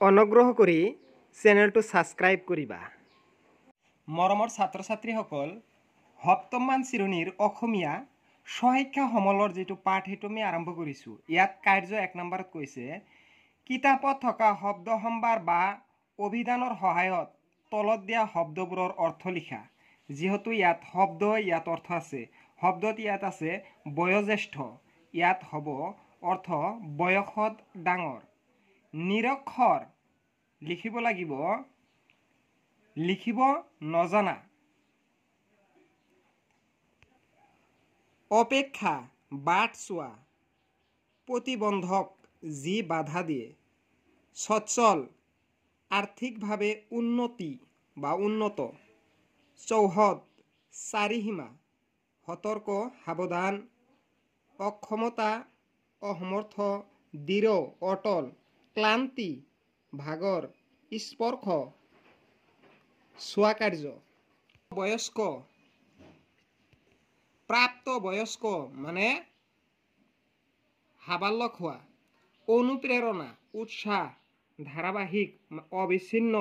অনুগ্ৰহ কৰি চেনেলটো ছাবস্ক্ৰাইব কৰিবা। মৰমৰ ছাত্ৰ ছাত্ৰীসকল, সপ্তমমান শ্ৰেণীৰ অসমীয়া সহায়িকা সমলৰ যিটো পাঠ সেইটো আমি আৰম্ভ কৰিছোঁ। ইয়াত কাৰ্য 1 নম্বৰত কৈছে, কিতাপত থকা শব্দ সম্ভাৰ বা অভিধানৰ সহায়ত তলত দিয়া শব্দবোৰৰ অৰ্থ লিখা। যিহেতু ইয়াত শব্দ ইয়াত অৰ্থ আছে, শব্দত ইয়াত আছে বয়োজ্যেষ্ঠ, ইয়াত হ'ব অৰ্থ বয়সত ডাঙৰ। নিৰক্ষৰ লিখিব লাগিব, লিখিব নজনা। অপেক্ষা বাট চোৱা, প্ৰতিবন্ধক যি বাধা দিয়ে। সচ্ছল আৰ্থিকভাৱে উন্নতি বা উন্নত। চৌহদ চাৰিসীমা, সতৰ্ক সাৱধান। অক্ষমতা অসমৰ্থ, দৃঢ় অটল। ক্লান্তি ভাগৰ, স্পৰ্শ চোৱা কাৰ্য। বয়স্ক প্ৰাপ্ত বয়স্ক মানে সাবালক হোৱা। অনুপ্ৰেৰণা উৎসাহ ধাৰাবাহিক অবিচ্ছিন্ন।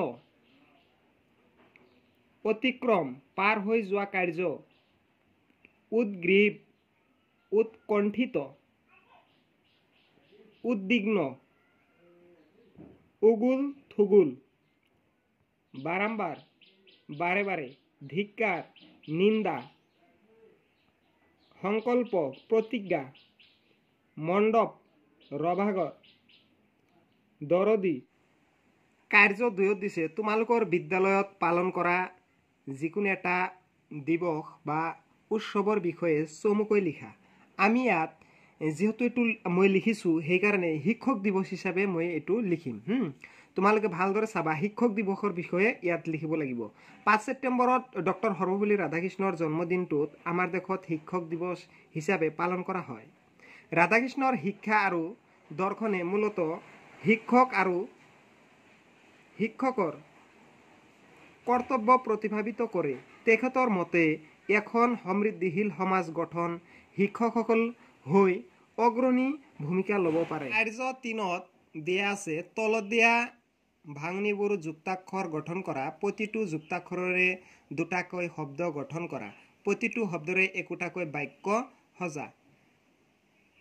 অতিক্ৰম পাৰ হৈ যোৱা কাৰ্য। উদ্গ্ৰীৱ উৎকণ্ঠিত। উদ্বিগ্ন উগুল থুগুল। বাৰম্বাৰ বাৰে বাৰে। ধিক্কাৰ নিন্দা। সংকল্প প্ৰতিজ্ঞা। মণ্ডপ ৰভাগৰ। দৰদী। কাৰ্য 2ত দিছে, তোমালোকৰ বিদ্যালয়ত পালন কৰা যিকোনো এটা দিৱস বা উৎসৱৰ বিষয়ে চমুকৈ লিখা। আমি ইয়াত যিহেতু এইটো মই লিখিছোঁ, সেইকাৰণে শিক্ষক দিৱস হিচাপে মই এইটো লিখিম। তোমালোকে ভালদৰে চাবা, শিক্ষক দিৱসৰ বিষয়ে ইয়াত লিখিব লাগিব। 5 ছেপ্টেম্বৰত ডক্টৰ সৰ্বপল্লী ৰাধাকৃষ্ণৰ জন্মদিনটোত আমাৰ দেশত শিক্ষক দিৱস হিচাপে পালন কৰা হয়। ৰাধাকৃষ্ণৰ শিক্ষা আৰু দৰ্শনে মূলতঃ শিক্ষক আৰু শিক্ষকৰ কৰ্তব্য প্ৰতিফলিত কৰে। তেখেতৰ মতে এখন সমৃদ্ধিশীল সমাজ গঠন শিক্ষকসকল হৈ অগ্ৰণী ভূমিকা ল'ব পাৰে। কাৰ্য 3ত দিয়া আছে, তলত দিয়া ভাঙনিবোৰ যুক্তাক্ষৰ গঠন কৰা। প্ৰতিটো যুক্তাক্ষৰৰে দুটাকৈ শব্দ গঠন কৰা। প্ৰতিটো শব্দৰে একোটাকৈ বাক্য সজা।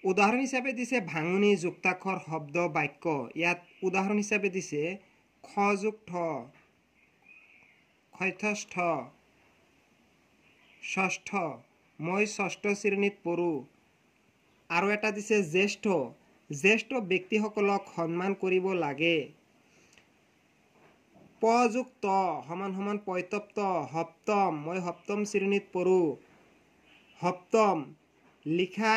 উদাহৰণ হিচাপে দিছে ভাঙনি যুক্তাক্ষৰ শব্দ বাক্য। ইয়াত উদাহৰণ হিচাপে দিছে খ যোগ ঠ, ক্ষস্থ, ষষ্ঠ, মই ষষ্ঠ শ্ৰেণীত পঢ়োঁ। আৰু এটা দিছে জ্যেষ্ঠ, জ্যেষ্ঠ ব্যক্তিসকলক সন্মান কৰিব লাগে। প যোগ ত সমান সমান পঁইতপ্ত, সপ্তম, মই সপ্তম শ্ৰেণীত পঢ়োঁ। সপ্তম, লিখা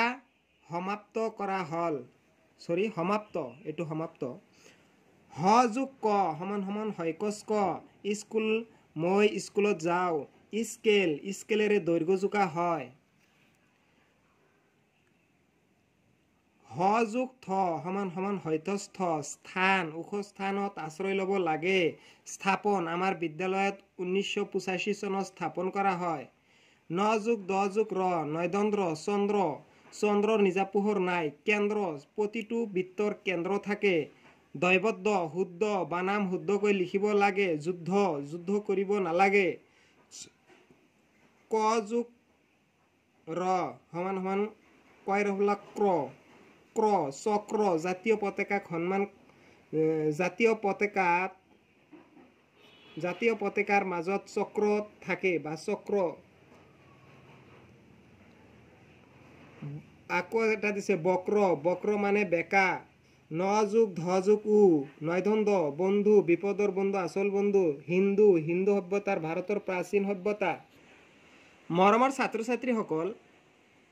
সমাপ্ত কৰা হ'ল। সমাপ্ত, এইটো সমাপ্ত। হ যোগ ক সমান সমান হয়কচ ক, স্কুল, মই স্কুলত যাওঁ। স্কেল, স্কেলেৰে দৈৰ্ঘ্য জোকা হয়। হ যোগ থ সমান সমান হয়তস্থ, স্থান, ওখ স্থানত আশ্ৰয় ল'ব লাগে। স্থাপন, আমাৰ বিদ্যালয়ত 1985 চনত স্থাপন কৰা হয়। ন যোগ দ যোগ ৰ, নৈদন্দ্ৰ, চন্দ্ৰ, চন্দ্ৰৰ নিজা পোহৰ নাই। কেন্দ্ৰ, প্ৰতিটো বৃত্তৰ কেন্দ্ৰ থাকে। দৈবদ্ধ, শুদ্ধ, বানাম শুদ্ধকৈ লিখিব লাগে। যুদ্ধ, যুদ্ধ কৰিব নালাগে। ক যোগ ৰ সমান সমান কয়ৰ হলা ক্ৰ, ক্ৰ, চক্ৰ, জাতীয় পতাকাক সন্মান, জাতীয় পতাকাৰ মাজত চক্ৰ থাকে বা চক্ৰ। আকৌ এটা দিছে বক্ৰ, বক্ৰ মানে বেকা। ন যোগ ধ যোগ উ, নৈদন্দ্ৰ, বন্ধু, বিপদৰ বন্ধু, আচল বন্ধু। হিন্দু, হিন্দু সভ্যতাৰ ভাৰতৰ প্ৰাচীন সভ্যতা। মৰমৰ ছাত্ৰ ছাত্ৰীসকল,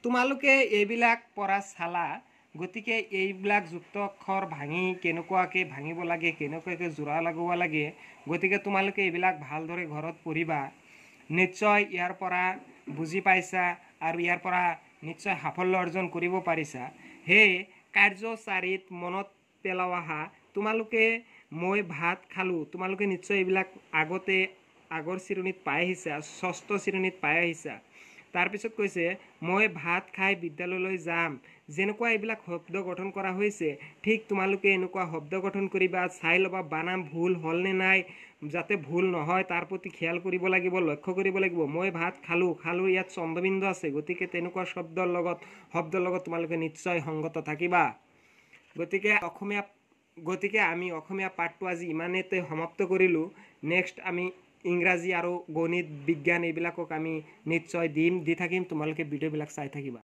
তোমালোকে এইবিলাক পঢ়া চালা, গতিকে এইবিলাক যুক্তাক্ষৰ ভাঙি কেনেকুৱাকৈ ভাঙিব লাগে, কেনেকুৱাকৈ যোৰা লগাব লাগে, গতিকে তোমালোকে এইবিলাক ভালদৰে ঘৰত পঢ়িবা। নিশ্চয় ইয়াৰ পৰা বুজি পাইছা আৰু ইয়াৰ পৰা নিশ্চয় সাফল্য অৰ্জন কৰিব পাৰিছা। সেয়ে কাৰ্য 4ত মনত পেলাও আহা, তোমালোকে মই ভাত খালোঁ, তোমালোকে নিশ্চয় এইবিলাক আগৰ শ্ৰেণীত পাই আহিছা, 6ষ্ঠ শ্ৰেণীত পাই আহিছা। তাৰপিছত কৈছে মই ভাত খাই বিদ্যালয়লৈ যাম। যেনেকুৱা এইবিলাক শব্দ গঠন কৰা হৈছে ঠিক তোমালোকে এনেকুৱা শব্দ গঠন কৰিবা, চাই ল'বা বানাম ভুল হ'লনে নাই, যাতে ভুল নহয় তাৰ প্ৰতি খেয়াল কৰিব লাগিব, লক্ষ্য কৰিব লাগিব। মই ভাত খালোঁ, খালোঁ ইয়াত চন্দ্ৰবিন্দু আছে, গতিকে তেনেকুৱা শব্দৰ লগত তোমালোকে নিশ্চয় সংগত থাকিবা। গতিকে আমি অসমীয়া পাঠটো আজি ইমানেতে সমাপ্ত কৰিলোঁ। নেক্সট আমি ইংৰাজী আৰু গণিত বিজ্ঞান এইবিলাকক আমি নিশ্চয় দি থাকিম, তোমালোকে ভিডিঅ'বিলাক চাই থাকিবা।